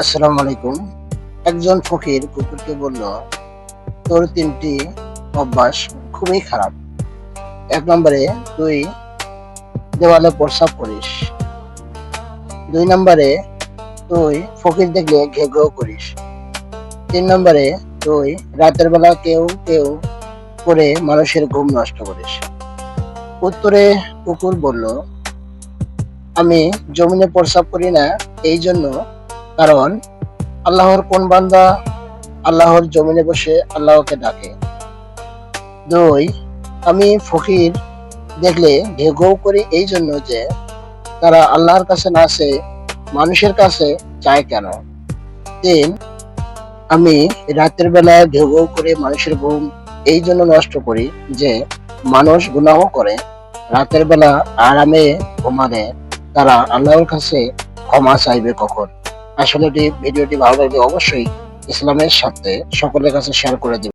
আসসালামু আলাইকুম। একজন ফকির কুকুরকে বলল, তোর ৩টি অভ্যাস খুবই খারাপ। ১ নম্বরে তুই দেওয়ালে প্রস্রাব করিস। ২ নম্বরে তুই ফকির দেখলে ঘেউ, ঘেউ করিস। ৩ নম্বরে তুই রাতের বেলা কেউ, কেউ করে মানুষের ঘুম নষ্ট করিস। উত্তরে কুকুর বলল, আমি জমিনে প্রস্রাব করি না এইজন্য, কারণ আল্লাহর কোন বান্দা আল্লাহর জমিনে বসে আল্লাহকে ডাকে। ২, আমি ফকির দেখলে ঘেউ ঘেউ করি এই জন্য যে তারা আল্লাহর কাছে না চেয়ে মানুষের কাছে চায় কেন। ৩, আমি রাতের বেলা ঘেউ ঘেউ করে মানুষের ঘুম এই জন্য নষ্ট করি যে মানুষ গুনাহ করে রাতের বেলা আরামে ঘুমালে তারা আল্লাহর কাছে ক্ষমা চাইবে কখন। আসলে ভিডিওটি ভালো লাগলে অবশ্যই ইসলামের সাথে সকলের কাছে শেয়ার করে দিবেন।